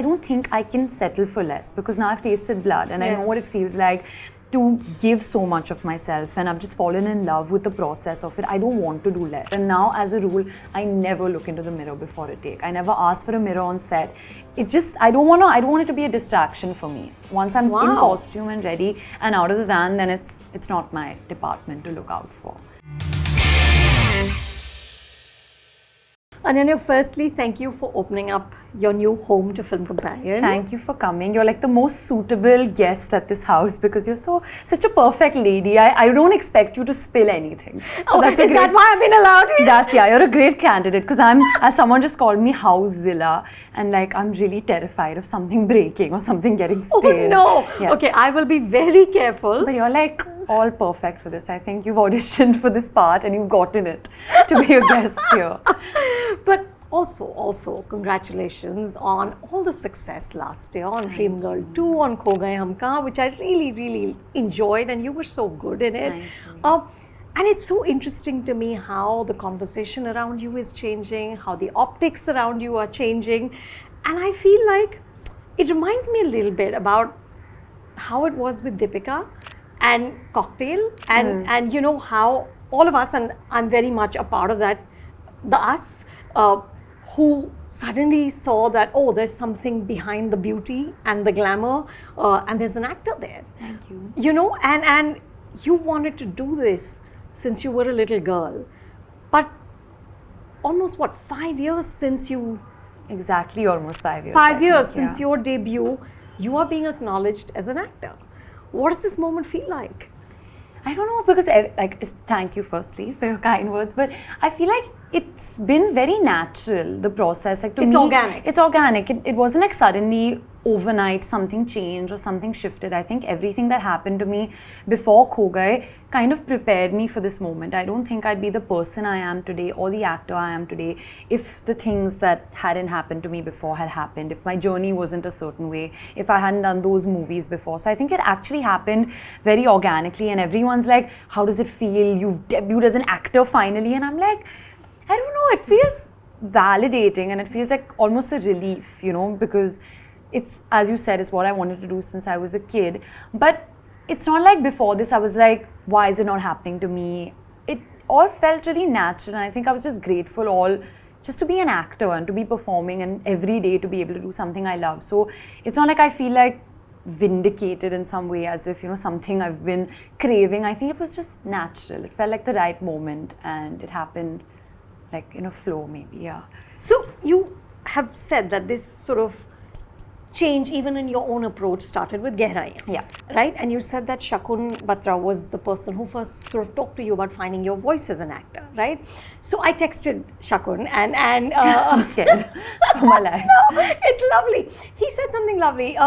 I don't think I can settle for less, because now I've tasted blood and I know what it feels like to give so much of myself, and I've just fallen in love with the process of it. I don't want to do less. And now, as a rule, I never look into the mirror before a take. I never ask for a mirror on set. It just, I don't want it to be a distraction for me. Once I'm in costume and ready and out of the van, then it's not my department to look out for. Ananya, firstly, thank you for opening up your new home to Film Companion. Thank you for coming. You're like the most suitable guest at this house because you're such a perfect lady. I don't expect you to spill anything. So is that why I've been allowed here? You're a great candidate, because as someone just called me Housezilla, and like I'm really terrified of something breaking or something getting stale. Oh no! Yes. Okay, I will be very careful. But you're like all perfect for this. I think you've auditioned for this part and you've gotten it to be a guest here. But also, congratulations on all the success last year on Dream Girl 2, on Kho Gaye Hum Kahan, which I really enjoyed, and you were so good in it. And it's so interesting to me how the conversation around you is changing, how the optics around you are changing. And I feel like it reminds me a little bit about how it was with Deepika and Cocktail, and you know how all of us, and I'm very much a part of that, who suddenly saw that, oh, there's something behind the beauty and the glamour, and there's an actor there. Thank you. You know, and you wanted to do this since you were a little girl, but almost 5 years since you... Exactly, almost 5 years. 5 years since your debut, you are being acknowledged as an actor. What does this moment feel like? I don't know, because thank you firstly for your kind words, but I feel like it's been very natural, the process. Like, to me, organic. It's organic. It wasn't like suddenly overnight something changed or something shifted. I think everything that happened to me before Kho Gaye kind of prepared me for this moment. I don't think I'd be the person I am today or the actor I am today if the things that hadn't happened to me before had happened, if my journey wasn't a certain way, if I hadn't done those movies before. So I think it actually happened very organically, and everyone's like, how does it feel? You've debuted as an actor finally. And I'm like, I don't know, it feels validating and it feels like almost a relief, you know, because it's, as you said, it's what I wanted to do since I was a kid. But it's not like before this I was like, why is it not happening to me? It all felt really natural, and I think I was just grateful just to be an actor and to be performing and every day to be able to do something I love. So it's not like I feel like vindicated in some way, as if, you know, something I've been craving. I think it was just natural. It felt like the right moment, and it happened like in a flow, maybe. So you have said that this sort of change, even in your own approach, started with Gehraiyaan. Right? And you said that Shakun Batra was the person who first sort of talked to you about finding your voice as an actor, right? So I texted Shakun and I'm scared for my life. No, it's lovely. He said something lovely.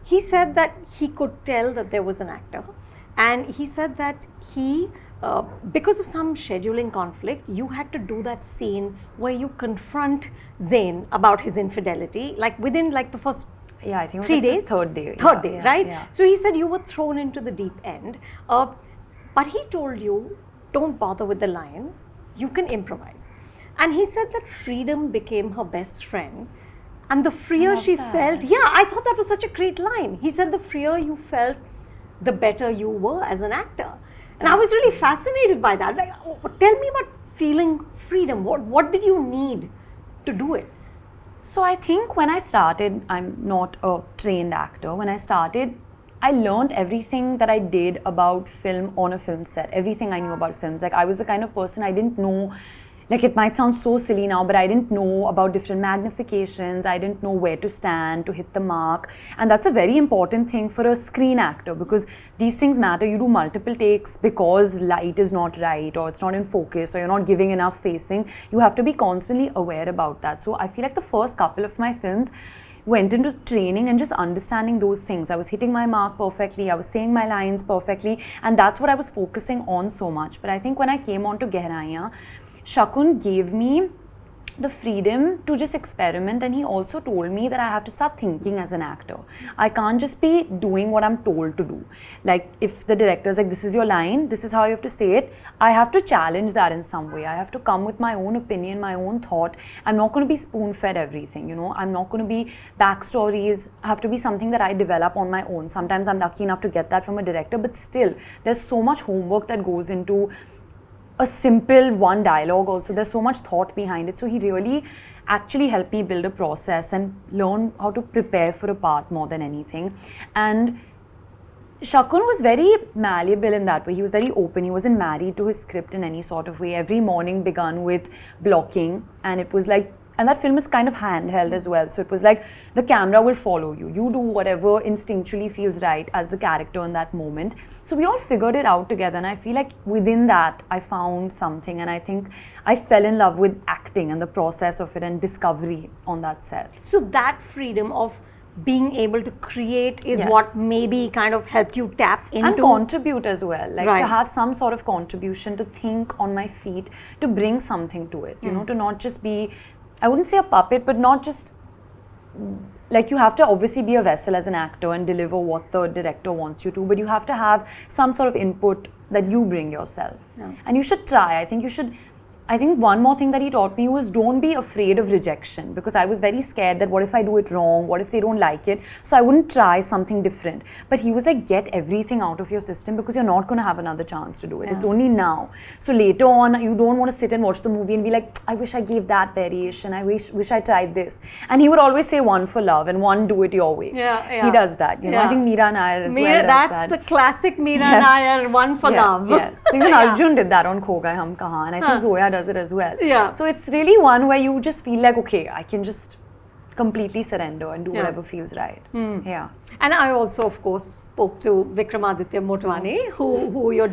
He said that he could tell that there was an actor, and he said that because of some scheduling conflict, you had to do that scene where you confront Zayn about his infidelity, like within like the first I think it was 3 days? Third day. Third day, right? So he said you were thrown into the deep end, but he told you, don't bother with the lines, you can improvise. And he said that freedom became her best friend, and the freer she felt, I thought that was such a great line. He said the freer you felt, the better you were as an actor. And I was really fascinated by that. Like, tell me about feeling freedom. What did you need to do it? So I think when I started, I'm not a trained actor. When I started, I learned everything that I did about film on a film set. Everything I knew about films. Like, I was the kind of person I didn't know. Like, it might sound so silly now, but I didn't know about different magnifications. I didn't know where to stand to hit the mark. And that's a very important thing for a screen actor, because these things matter. You do multiple takes because light is not right, or it's not in focus, or you're not giving enough facing. You have to be constantly aware about that. So I feel like the first couple of my films went into training and just understanding those things. I was hitting my mark perfectly. I was saying my lines perfectly. And that's what I was focusing on so much. But I think when I came on to Gehraiyaan, Shakun gave me the freedom to just experiment, and he also told me that I have to start thinking as an actor. I can't just be doing what I'm told to do. Like if the director's like, this is your line, this is how you have to say it, I have to challenge that in some way. I have to come with my own opinion, my own thought. I'm not going to be spoon-fed everything, I'm not going to be backstories. I have to be something that I develop on my own. Sometimes I'm lucky enough to get that from a director, but still there's so much homework that goes into a simple one dialogue also. There's so much thought behind it. So he really actually helped me build a process and learn how to prepare for a part more than anything. And Shakun was very malleable in that way. He was very open. He wasn't married to his script in any sort of way. Every morning began with blocking, and it was like, and that film is kind of handheld as well. So it was like the camera will follow you. You do whatever instinctually feels right as the character in that moment. So we all figured it out together, and I feel like within that I found something, and I think I fell in love with acting and the process of it and discovery on that set. So that freedom of being able to create is Yes. what maybe kind of helped you tap into and contribute as well, like Right. to have some sort of contribution, to think on my feet, to bring something to it, to not just be, I wouldn't say a puppet, but not just, like you have to obviously be a vessel as an actor and deliver what the director wants you to, but you have to have some sort of input that you bring yourself. And you should try. I think one more thing that he taught me was don't be afraid of rejection, because I was very scared that what if I do it wrong, what if they don't like it, so I wouldn't try something different. But he was like, get everything out of your system, because you're not going to have another chance to do it. It's only now. So later on, you don't want to sit and watch the movie and be like, I wish I gave that variation, I wish I tried this. And he would always say one for love and one do it your way. He does that. I think Meera Nair as well does that's that. the classic Meera Nair, one for love. Yes. So even Arjun did that on Kho Gaye Hum Kahan, and I think Zoya does it as well. Yeah. So it's really one where you just feel like, okay, I can just completely surrender and do whatever feels right. Yeah. And I also, of course, spoke to Vikramaditya Motwane, who you're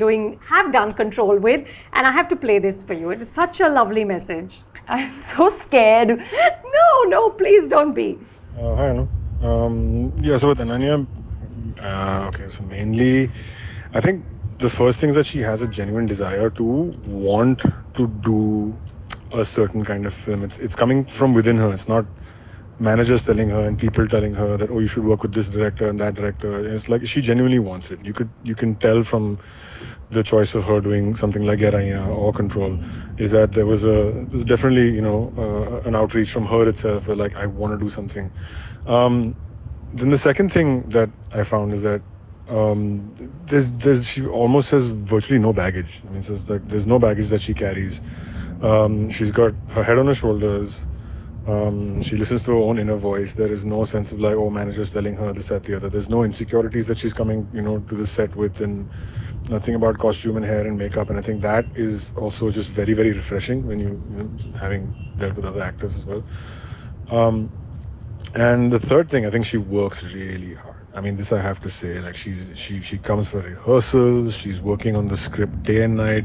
have done Control with, and I have to play this for you. It is such a lovely message. I'm so scared. No, please don't be. Hi, Anu. So with Ananya, okay, so mainly, I think the first thing is that she has a genuine desire to want to do a certain kind of film. It's coming from within her. It's not managers telling her and people telling her that, oh, you should work with this director and that director. It's like she genuinely wants it. You can tell from the choice of her doing something like Gehraiyaan or Control is that there's definitely an outreach from her itself where like I want to do something. Then the second thing that I found is that she almost has virtually no baggage. I mean, so it's like there's no baggage that she carries. She's got her head on her shoulders. She listens to her own inner voice. There is no sense of like, oh, manager's telling her this, that, the other. There's no insecurities that she's coming, to the set with, and nothing about costume and hair and makeup. And I think that is also just very, very refreshing when having dealt with other actors as well. And the third thing, I think she works really hard. I mean, this I have to say, like she comes for rehearsals, she's working on the script day and night.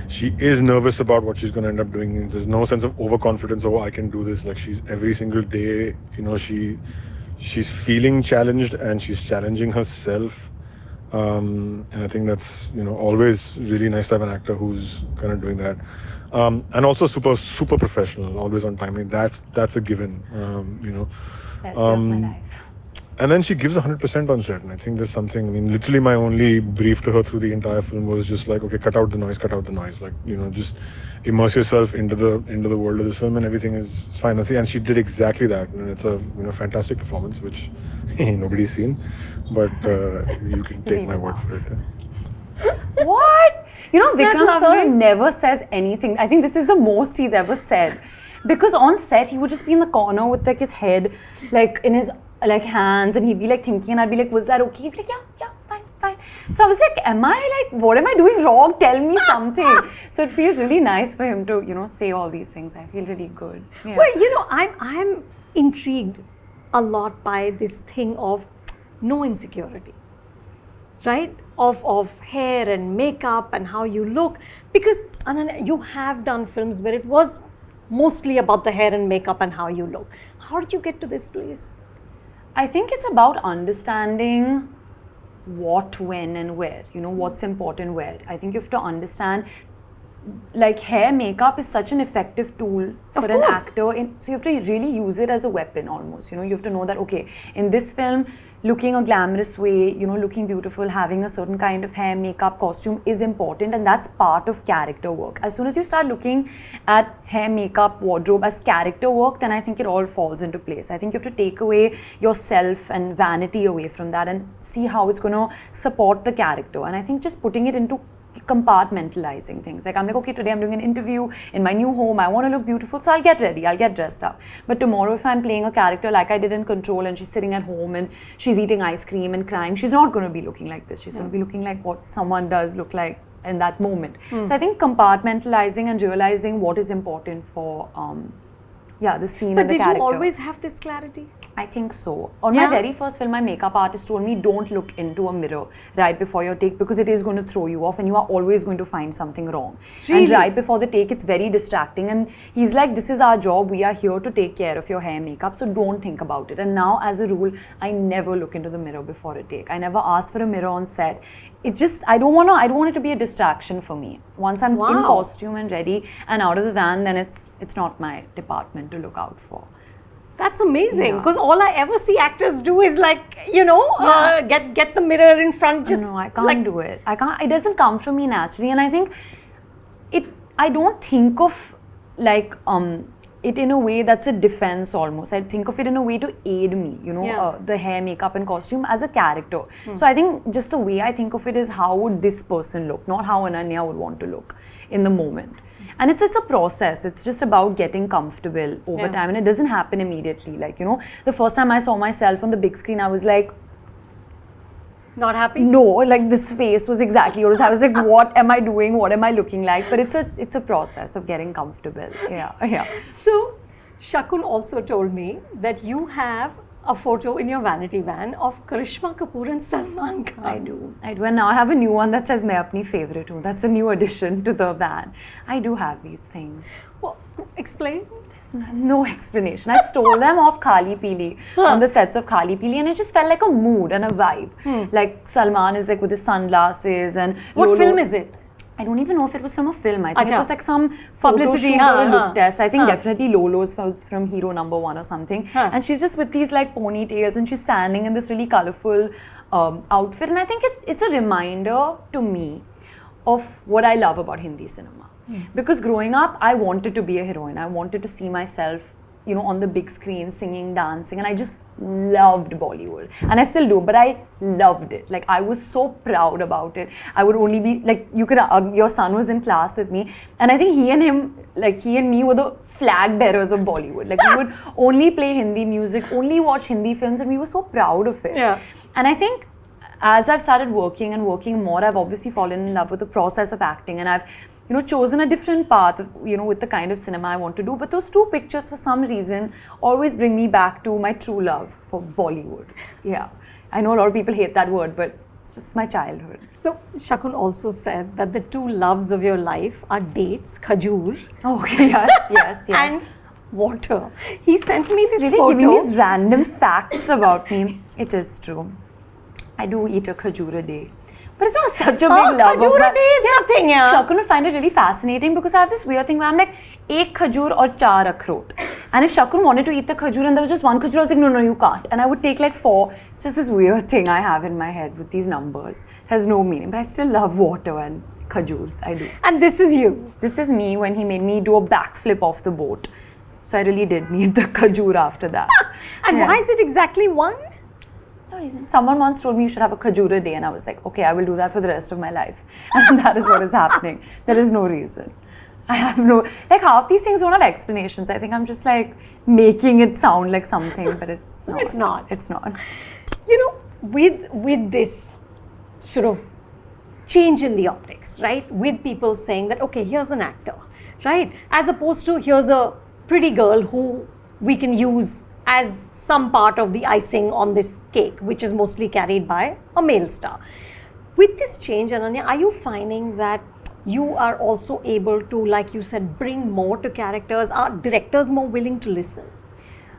She is nervous about what she's going to end up doing. There's no sense of overconfidence, oh, I can do this. Like she's every single day, she's feeling challenged and she's challenging herself. And I think that's, always really nice to have an actor who's kind of doing that. And also super professional, always on time. I mean, that's a given, Best day of my life. And then she gives 100% on set, and I think there's something, I mean, literally my only brief to her through the entire film was just like, okay, cut out the noise, like, just immerse yourself into the world of this film and everything is fine. And she did exactly that, and it's a fantastic performance, which nobody's seen, but you can take my word for it. What? Vikram sir lovely? never says anything. I think this is the most he's ever said. Because on set, he would just be in the corner with like his head like in his like hands, and he'd be like thinking, and I'd be like, was that okay? He'd be like, yeah, fine. So I was like, what am I doing wrong? Tell me something. So it feels really nice for him to, say all these things. I feel really good. Yeah. Well, I'm intrigued a lot by this thing of no insecurity, right? Of hair and makeup and how you look. Because Ananya, you have done films where it was mostly about the hair and makeup and how you look. How did you get to this place? I think it's about understanding what, when, and where. What's important where. I think you have to understand like hair makeup is such an effective tool for an actor. So you have to really use it as a weapon almost. You know, you have to know that, okay, in this film, looking a glamorous way, you know, looking beautiful, having a certain kind of hair, makeup, costume is important, and that's part of character work. As soon as you start looking at hair, makeup, wardrobe as character work, then I think it all falls into place. I think you have to take away yourself and vanity away from that and see how it's going to support the character. And I think just putting it into compartmentalizing things. Like I'm like, okay, today I'm doing an interview in my new home, I want to look beautiful, so I'll get ready, I'll get dressed up. But tomorrow if I'm playing a character like I did in Control and she's sitting at home and she's eating ice cream and crying, she's not going to be looking like this. She's going to be looking like what someone does look like in that moment. So I think compartmentalizing and realizing what is important for the scene and the character. But did you always have this clarity? I think so. On my very first film, my makeup artist told me, don't look into a mirror right before your take because it is going to throw you off and you are always going to find something wrong. Really? And right before the take, it's very distracting. And he's like, this is our job. We are here to take care of your hair makeup. So don't think about it. And now, as a rule, I never look into the mirror before a take. I never ask for a mirror on set. It just, I don't want it to be a distraction for me. Once I'm in costume and ready and out of the van, then it's not my department to look out for. That's amazing, because all I ever see actors do is like, you know, get the mirror in front. Just no, I can't do it. I can't. It doesn't come from me naturally, and I think I don't think of like it in a way that's a defense almost. I think of it in a way to aid me, you know, the hair, makeup and costume as a character. So I think just the way I think of it is how would this person look, not how Ananya would want to look in the moment. And it's a process. It's just about getting comfortable over time, and it doesn't happen immediately. Like, you know, the first time I saw myself on the big screen, I was like, not happy? No, like this face was exactly yours. I was like, what am I doing? What am I looking like? But it's a process of getting comfortable. Yeah. So, Shakun also told me that you have a photo in your vanity van of Karishma Kapoor and Salman Khan. I do. And now I have a new one that says, "Main apni favorite hu." That's a new addition to the van. I do have these things. Well, explain. There's no explanation. I stole them off Khali Pili on the sets of Khali Pili, and it just felt like a mood and a vibe. Like Salman is like with his sunglasses and what film is it? I don't even know if it was from a film. I think it was like some publicity or a look test. I think definitely Lolo's was from Hero Number 1 or something. And she's just with these like ponytails and she's standing in this really colorful outfit. And I think it's a reminder to me of what I love about Hindi cinema. Because growing up, I wanted to be a heroine. I wanted to see myself, you know, on the big screen, singing, dancing, and I just loved Bollywood. And I still do, but I loved it. Like, I was so proud about it. I would only be, like, your son was in class with me, and I think he and me were the flag bearers of Bollywood. Like, we would only play Hindi music, only watch Hindi films, and we were so proud of it. Yeah. And I think as I've started working more, I've obviously fallen in love with the process of acting, and I've chosen a different path, with the kind of cinema I want to do. But those two pictures, for some reason, always bring me back to my true love for Bollywood. Yeah. I know a lot of people hate that word, but it's just my childhood. So, Shakun also said that the two loves of your life are dates, khajur. Oh, yes. And water. He sent me this really photo. Giving these random facts about me. It is true. I do eat a khajur a day. But it's not such a big love. Khajur a day is nothing, yeah. Shakun would find it really fascinating because I have this weird thing where I'm like, ek khajur or char akhrot. And if Shakun wanted to eat the khajur and there was just one khajur, I was like, no, you can't. And I would take like 4. It's just this weird thing I have in my head with these numbers. It has no meaning. But I still love water and khajurs. I do. And this is you. This is me when he made me do a backflip off the boat. So I really did need the khajur after that. And why is it exactly 1? No reason. Someone once told me you should have a khajur a day, and I was like, okay, I will do that for the rest of my life. And that is what is happening. There is no reason. I have half these things don't have explanations. I think I'm just like making it sound like something, but it's not. It's not. It's not. With this sort of change in the optics, right? With people saying that, okay, here's an actor, right? As opposed to here's a pretty girl who we can use as some part of the icing on this cake, which is mostly carried by a male star. With this change, Ananya, are you finding that you are also able to, like you said, bring more to characters? Are directors more willing to listen?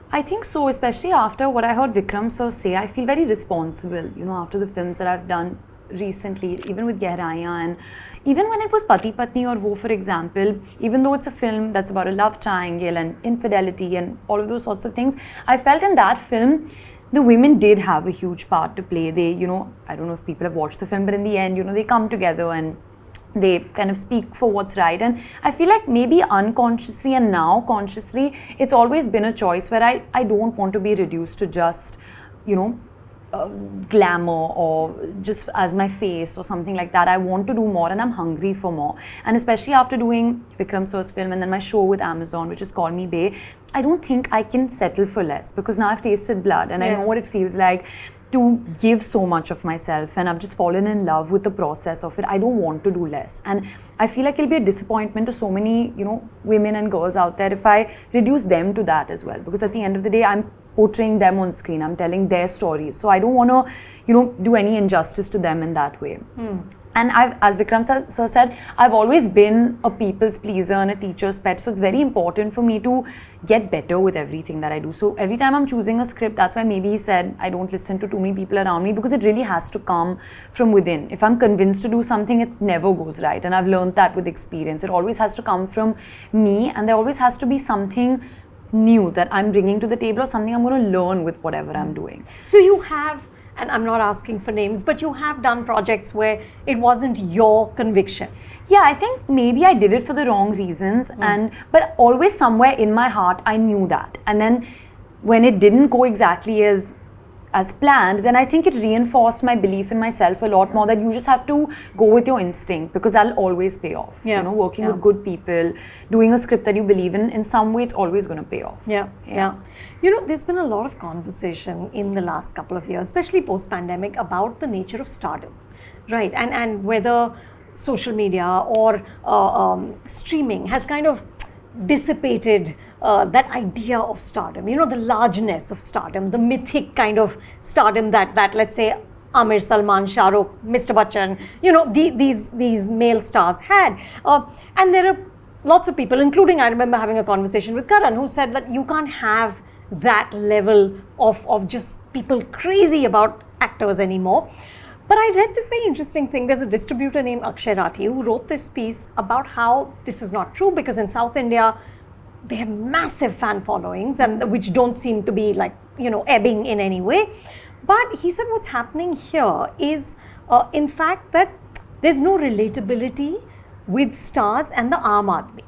I think so, especially after what I heard Vikram sir say. I feel very responsible, after the films that I've done recently, even with Gehraiyaan, even when it was Pati Patni or Wo, for example, even though it's a film that's about a love triangle and infidelity and all of those sorts of things, I felt in that film, the women did have a huge part to play. They, I don't know if people have watched the film, but in the end, they come together and they kind of speak for what's right. And I feel like maybe unconsciously and now consciously, it's always been a choice where I don't want to be reduced to just, glamour or just as my face or something like that. I want to do more and I'm hungry for more. And especially after doing Vikram sir's film and then my show with Amazon, which is Call Me Bae, I don't think I can settle for less, because now I've tasted blood and I know what it feels like to give so much of myself, and I've just fallen in love with the process of it. I don't want to do less, and I feel like it'll be a disappointment to so many women and girls out there if I reduce them to that as well, because at the end of the day I'm portraying them on screen, I'm telling their stories, so I don't want to do any injustice to them in that way. And as Vikram sir said, I've always been a people's pleaser and a teacher's pet, so it's very important for me to get better with everything that I do. So every time I'm choosing a script, that's why maybe he said I don't listen to too many people around me, because it really has to come from within. If I'm convinced to do something, it never goes right, and I've learned that with experience. It always has to come from me, and there always has to be something new that I'm bringing to the table or something I'm going to learn with whatever I'm doing. So you have, and I'm not asking for names, but you have done projects where it wasn't your conviction. Yeah, I think maybe I did it for the wrong reasons, but always somewhere in my heart I knew that. And then when it didn't go exactly as planned, then I think it reinforced my belief in myself a lot more, that you just have to go with your instinct, because that'll always pay off. Working with good people, doing a script that you believe in some way, it's always going to pay off. Yeah. There's been a lot of conversation in the last couple of years, especially post-pandemic, about the nature of stardom, right? And whether social media or streaming has kind of dissipated that idea of stardom, the largeness of stardom, the mythic kind of stardom that let's say Amir, Salman, Shah Rukh, Mr. Bachchan, these male stars had. And there are lots of people, including, I remember having a conversation with Karan, who said that you can't have that level of just people crazy about actors anymore. But I read this very interesting thing. There's a distributor named Akshay Rathi who wrote this piece about how this is not true, because in South India, they have massive fan followings, and which don't seem to be like, ebbing in any way. But he said what's happening here is, in fact, that there's no relatability with stars and the Aam Aadmi.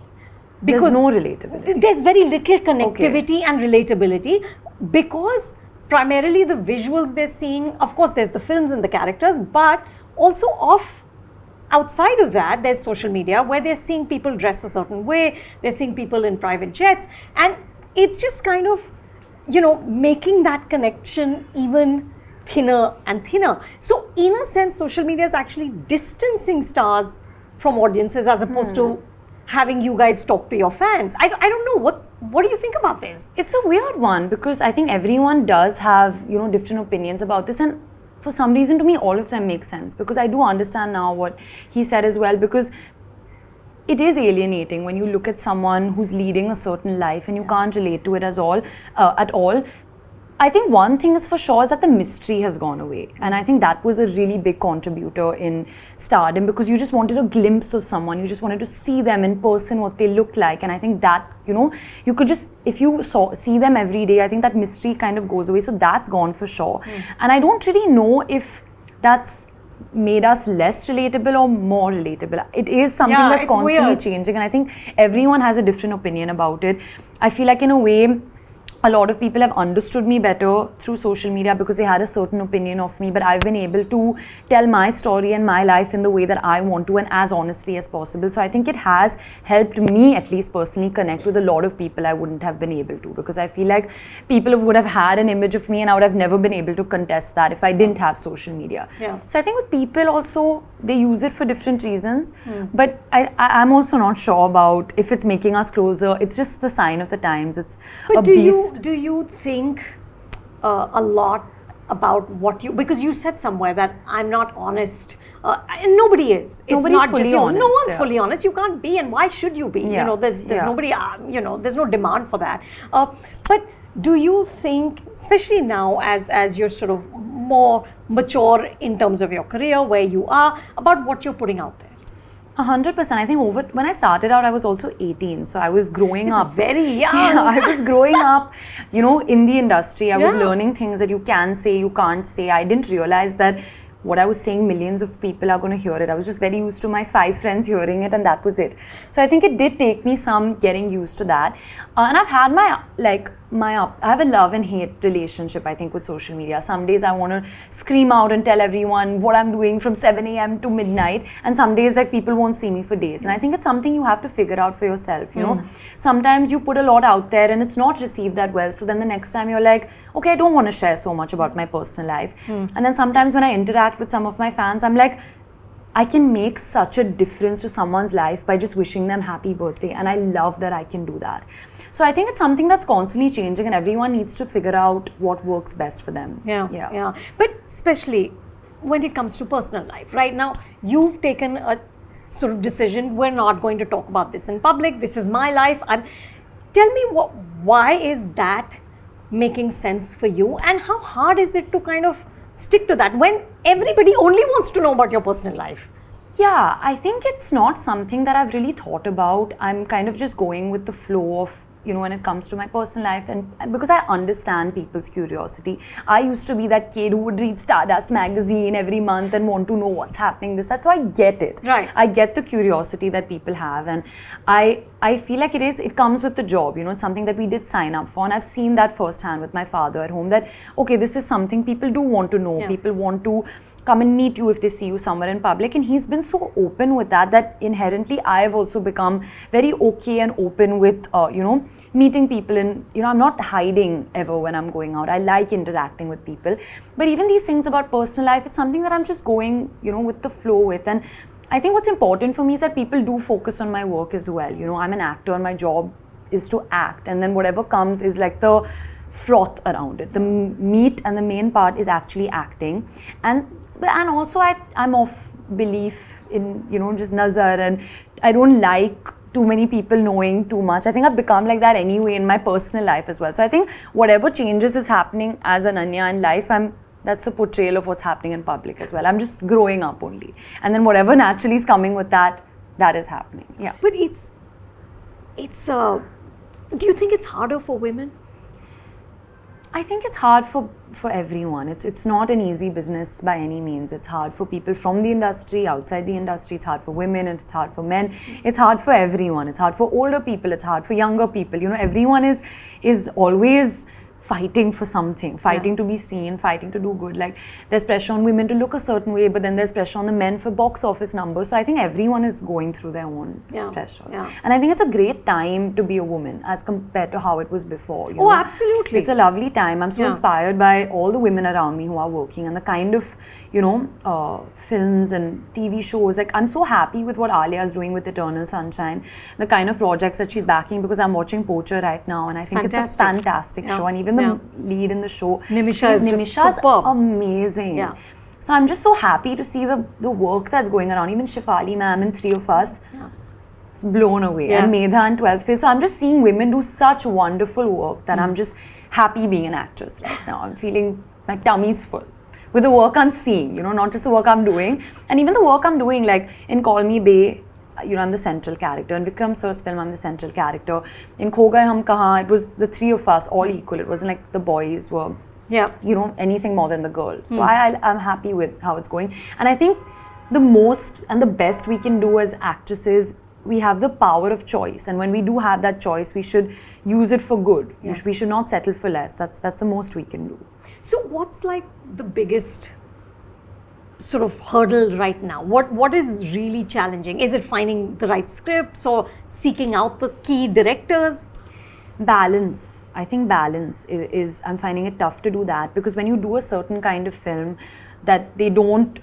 Because there's no relatability. There's very little connectivity and relatability, because primarily the visuals they're seeing, of course there's the films and the characters, but also outside of that, there's social media where they're seeing people dress a certain way, they're seeing people in private jets, and it's just kind of, making that connection even thinner and thinner. So in a sense, social media is actually distancing stars from audiences, as opposed to having you guys talk to your fans. I don't know, what do you think about this? It's a weird one, because I think everyone does have, different opinions about this, and for some reason, to me, all of them make sense, because I do understand now what he said as well, because it is alienating when you look at someone who's leading a certain life and you can't relate to it at all. I think one thing is for sure is that the mystery has gone away, and I think that was a really big contributor in stardom, because you just wanted a glimpse of someone, you just wanted to see them in person, what they look like, and I think that, you could just, if you see them every day, I think that mystery kind of goes away, so that's gone for sure. And I don't really know if that's made us less relatable or more relatable. It is something that's constantly changing, and I think everyone has a different opinion about it. I feel like in a way, a lot of people have understood me better through social media because they had a certain opinion of me, but I've been able to tell my story and my life in the way that I want to and as honestly as possible. So I think it has helped me, at least personally, connect with a lot of people I wouldn't have been able to, because I feel like people would have had an image of me and I would have never been able to contest that if I didn't have social media. So I think with people also, they use it for different reasons, but I'm also not sure about if it's making us closer. It's just the sign of the times. It's a beast. Do you think a lot about what you, because you said somewhere that I'm not honest, and nobody is. Nobody's not fully honest. No one's fully honest. You can't be, and why should you be? There's nobody, there's no demand for that. But do you think, especially now as you're sort of more mature in terms of your career, where you are, about what you're putting out there? 100%. I think when I started out, I was also 18. So I was growing It's up. very young. Yeah, I was growing up, in the industry. I was Yeah. learning things that you can say, you can't say. I didn't realize that what I was saying, millions of people are going to hear it. I was just very used to my 5 friends hearing it, and that was it. So I think it did take me some getting used to that. And I've had I have a love and hate relationship, I think, with social media. Some days I want to scream out and tell everyone what I'm doing from 7 a.m. to midnight. And some days, people won't see me for days. And I think it's something you have to figure out for yourself, Sometimes you put a lot out there and it's not received that well. So then the next time you're like, okay, I don't want to share so much about my personal life. And then sometimes when I interact with some of my fans, I'm like, I can make such a difference to someone's life by just wishing them happy birthday. And I love that I can do that. So I think it's something that's constantly changing, and everyone needs to figure out what works best for them. Yeah. But especially when it comes to personal life, right now, you've taken a sort of decision, we're not going to talk about this in public, this is my life. Tell me, why is that making sense for you, and how hard is it to kind of stick to that when everybody only wants to know about your personal life? Yeah, I think it's not something that I've really thought about. I'm kind of just going with the flow of, when it comes to my personal life, and because I understand people's curiosity. I used to be that kid who would read Stardust magazine every month and want to know what's happening, so I get it. Right. I get the curiosity that people have, and I feel like it comes with the job, it's something that we did sign up for, and I've seen that firsthand with my father at home, that, okay, this is something people do want to know. Yeah. People want to come and meet you if they see you somewhere in public, and he's been so open with that inherently I've also become very okay and open with meeting people, and I'm not hiding ever when I'm going out. I like interacting with people, but even these things about personal life, it's something that I'm just going with the flow with. And I think what's important for me is that people do focus on my work as well. I'm an actor and my job is to act, and then whatever comes is like the froth around it. The meat and the main part is actually acting, and also I'm of belief in just nazar, and I don't like too many people knowing too much. I think I've become like that anyway in my personal life as well. So I think whatever changes is happening as Ananya in life, that's a portrayal of what's happening in public as well. I'm just growing up only, and then whatever naturally is coming with that is happening. Yeah. But it's do you think it's harder for women? I think it's hard for everyone. It's not an easy business by any means. It's hard for people from the industry, outside the industry. It's hard for women, and it's hard for men. It's hard for everyone. It's hard for older people. It's hard for younger people. Everyone is always fighting for something, fighting to be seen, fighting to do good. Like, there's pressure on women to look a certain way, but then there's pressure on the men for box office numbers. So I think everyone is going through their own pressures. Yeah. And I think it's a great time to be a woman as compared to how it was before. Oh, absolutely. It's a lovely time. I'm so inspired by all the women around me who are working, and the kind of, films and TV shows. Like, I'm so happy with what Alia is doing with Eternal Sunshine, the kind of projects that she's backing, because I'm watching Poacher right now, and I think it's a fantastic show. And even the lead in the show, Nimisha's superb. Amazing. Yeah. So I'm just so happy to see the work that's going around. Even Shefali ma'am and Three of Us. Yeah. It's blown away. Yeah. And Medha and 12th Fail. So I'm just seeing women do such wonderful work that I'm just happy being an actress right now. I'm feeling my tummy's full with the work I'm seeing, not just the work I'm doing. And even the work I'm doing, like in Call Me Bae, I'm the central character. In Vikram sir's film, I'm the central character. In Kho Gaye Hum Kahan, it was the three of us all equal. It wasn't like the boys were, anything more than the girls. So I'm happy with how it's going. And I think the most and the best we can do as actresses, we have the power of choice. And when we do have that choice, we should use it for good. Yeah. We should not settle for less. That's the most we can do. So what's like the biggest sort of hurdle right now? What is really challenging? Is it finding the right scripts or seeking out the key directors? Balance. I think balance is I'm finding it tough to do that, because when you do a certain kind of film that they don't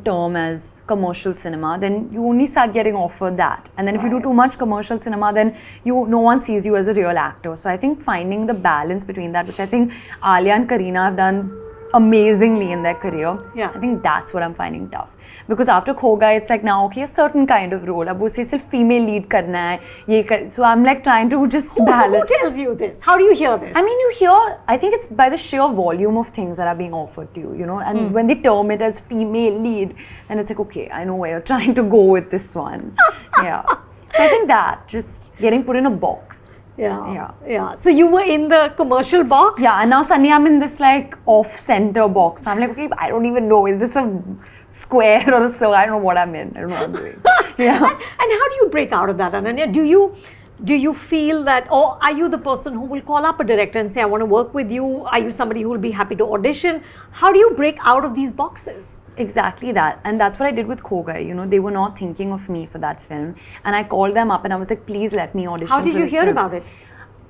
term as commercial cinema, then you only start getting offered that. And then if you do too much commercial cinema, then no one sees you as a real actor. So I think finding the balance between that, which I think Alia and Kareena have done amazingly in their career. Yeah. I think that's what I'm finding tough. Because after Kho Gaye, it's like now, okay, a certain kind of role. Ab usse sirf female lead karna hai. So I'm like trying to just balance. Who tells you this? How do you hear this? I mean, you hear, I think it's by the sheer volume of things that are being offered to you, you know, and when they term it as female lead, then it's like, okay, I know where you're trying to go with this one. Yeah. So I think that, just getting put in a box. Yeah. So you were in the commercial box? Yeah, and now suddenly I'm in this like off-center box. So I'm like, okay, I don't even know, is this a square or a circle? I don't know what I'm in. I don't know what I'm doing. Yeah. And how do you break out of that, Ananya? Do you feel that, or are you the person who will call up a director and say, I want to work with you? Are you somebody who will be happy to audition? How do you break out of these boxes? Exactly that. And that's what I did with Kho Gaye. You know, they were not thinking of me for that film. And I called them up and I was like, please let me audition. How did you hear about it?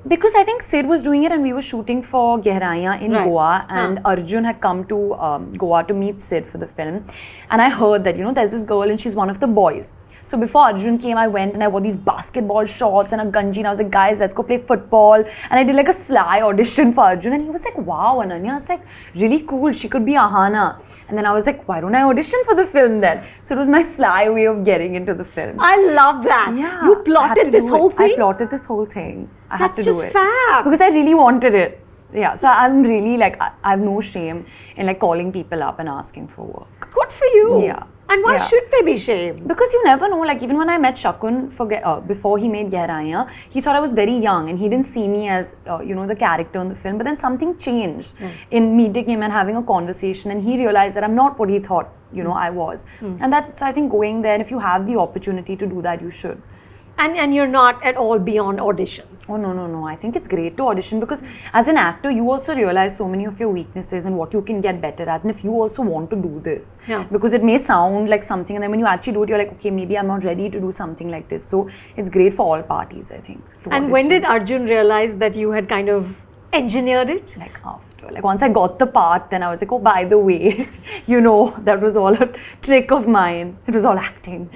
Because I think Sid was doing it and we were shooting for Gehraiyaan in Goa, and Arjun had come to Goa to meet Sid for the film. And I heard that, you know, there's this girl and she's one of the boys. So before Arjun came, I went and I wore these basketball shorts and a ganji, and I was like, guys, let's go play football. And I did like a sly audition for Arjun, and he was like, wow, Ananya. I was like, really cool, she could be Ahana. And then I was like, why don't I audition for the film then? So it was my sly way of getting into the film. I love that. Yeah. You plotted this whole thing? I plotted this whole thing. I had to do it. That's just fab. Because I really wanted it. Yeah, so I'm really like, I have no shame in like calling people up and asking for work. Good for you. Yeah. And why should there be shame? Because you never know, like even when I met Shakun before he made Gehraiyaan, he thought I was very young and he didn't see me as, you know, the character in the film. But then something changed in meeting him and having a conversation, and he realized that I'm not what he thought, you know, I was. And that's, I think, going there, and if you have the opportunity to do that, you should. And you're not at all beyond auditions. Oh, no. I think it's great to audition because as an actor, you also realize so many of your weaknesses and what you can get better at. And if you also want to do this, because it may sound like something, and then when you actually do it, you're like, okay, maybe I'm not ready to do something like this. So it's great for all parties, I think. And when did Arjun realize that you had kind of engineered it? Like after. Like once I got the part, then I was like, oh, by the way, you know, that was all a trick of mine. It was all acting.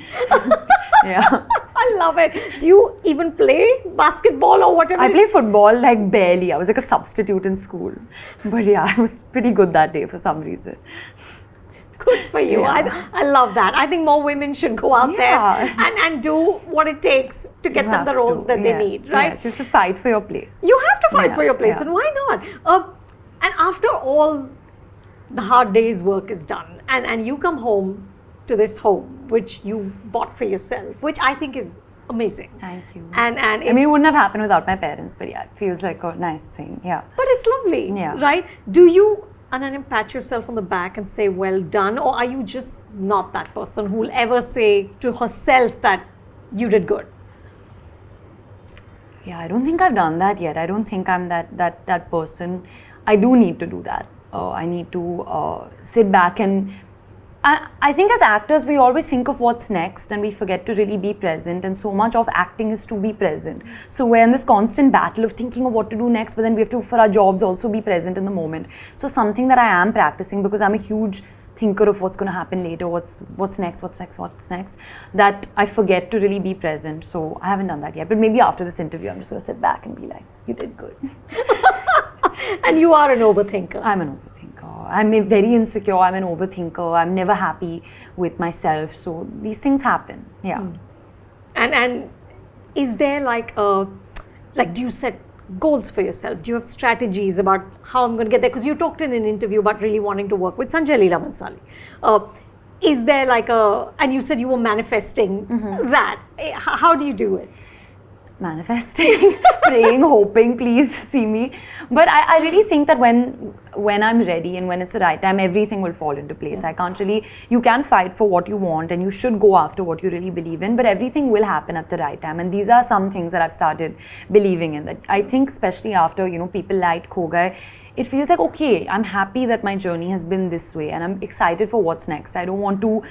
Yeah. I love it. Do you even play basketball or whatever? I play football like barely. I was like a substitute in school. But yeah, I was pretty good that day for some reason. Good for you. Yeah. I love that. I think more women should go out there and do what it takes to get them the roles that they need, right? Yes, you have to fight for your place. You have to fight for your place, and why not? And after all the hard day's work is done, and you come home to this home which you've bought for yourself, which I think is amazing. Thank you. And I mean, it wouldn't have happened without my parents, but yeah, it feels like a nice thing. Yeah. But it's lovely, right? Do you, Ananya, pat yourself on the back and say, well done? Or are you just not that person who will ever say to herself that you did good? Yeah, I don't think I've done that yet. I don't think I'm that person. I do need to do that. I need to sit back and I think as actors, we always think of what's next and we forget to really be present, and so much of acting is to be present. So we're in this constant battle of thinking of what to do next, but then we have to, for our jobs, also be present in the moment. So something that I am practicing, because I'm a huge thinker of what's going to happen later, what's next, that I forget to really be present. So I haven't done that yet, but maybe after this interview, I'm just going to sit back and be like, you did good. And you are an overthinker. I'm an overthinker. I'm very insecure. I'm an overthinker. I'm never happy with myself. So these things happen. Yeah. And is there like do you set goals for yourself? Do you have strategies about how I'm going to get there? Because you talked in an interview about really wanting to work with Sanjay Leela Bhansali. Is there like and you said you were manifesting that. How do you do it? Manifesting, praying, hoping, please see me. But I really think that when I'm ready and when it's the right time, everything will fall into place. I can't really, you can fight for what you want and you should go after what you really believe in, but everything will happen at the right time. And these are some things that I've started believing in, that I think especially after, you know, people liked Kho Gaye, it feels like, okay, I'm happy that my journey has been this way and I'm excited for what's next. I don't want to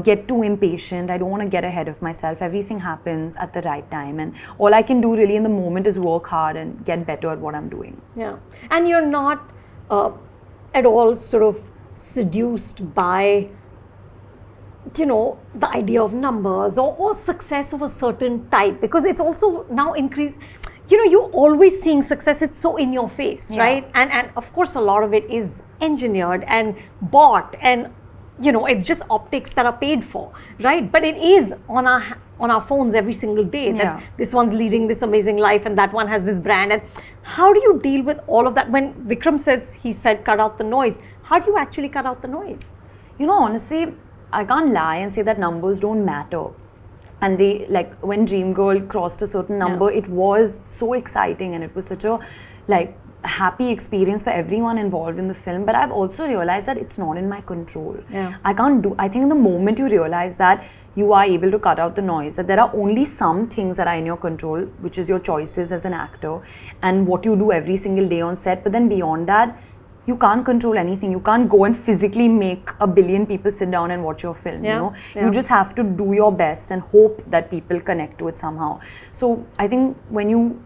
get too impatient. I don't want to get ahead of myself. Everything happens at the right time, and all I can do really in the moment is work hard and get better at what I'm doing. Yeah. And you're not at all sort of seduced by, you know, the idea of numbers or success of a certain type, because it's also now increased. you know, you're always seeing success. It's so in your face, Yeah. right? And of course, a lot of it is engineered and bought, and you know, it's just optics that are paid for, right? But it is on our phones every single day that Yeah. this one's leading this amazing life and that one has this brand. And how do you deal with all of that? When Vikram says, he said, cut out the noise. How do you actually cut out the noise? You know, honestly, I can't lie and say that numbers don't matter. And they, like, when Dream Girl crossed a certain number, it was so exciting and it was such a, like, happy experience for everyone involved in the film. But I've also realized that it's not in my control. Yeah. I think the moment you realize that you are able to cut out the noise, that there are only some things that are in your control, which is your choices as an actor and what you do every single day on set. But then beyond that, you can't control anything. You can't go and physically make a billion people sit down and watch your film, you know. You just have to do your best and hope that people connect to it somehow. So I think when you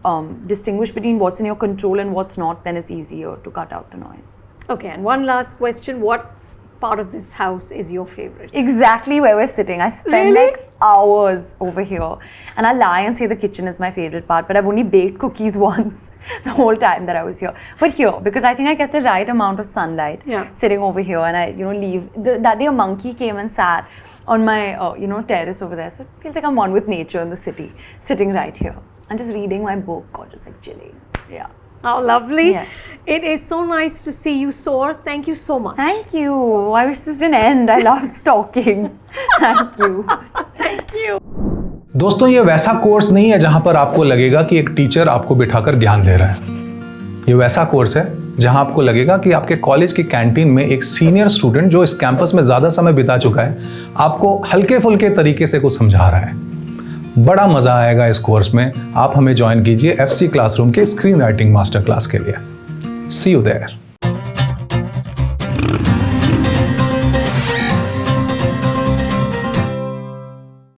distinguish between what's in your control and what's not, then it's easier to cut out the noise. Okay, and one last question. What part of this house is your favorite? Exactly where we're sitting. I spend like hours over here, and I lie and say the kitchen is my favorite part, but I've only baked cookies once the whole time that I was here. But here, because I think I get the right amount of sunlight sitting over here, and I, you know, leave. That day a monkey came and sat on my, you know, terrace over there, so it feels like I'm one with nature in the city, sitting right here and just reading my book or just like chilling. Yeah. Oh, lovely. Yes. It is so nice to see you, Soar. Thank you so much. Thank you. I wish this didn't end. I loved talking. Thank you. Thank you. दोस्तों, ये वैसा course नहीं है जहां पर आपको लगेगा कि एक टीचर आपको बिठाकर ज्ञान दे रहा है। ये वैसा कोर्स है जहां आपको लगेगा कि आपके कॉलेज की कैंटीन में एक सीनियर स्टूडेंट जो इस कैंपस में ज़्यादा समय बिता चुका है, आपको हल्के फुल्के तरीके से कुछ समझा रहा है। बड़ा मज़ा आएगा इस कोर्स में। आप हमें ज्वाइन कीजिए FC क्लासरूम के स्क्रीन राइटिंग मास्टर क्लास के लिए। सी यू देयर।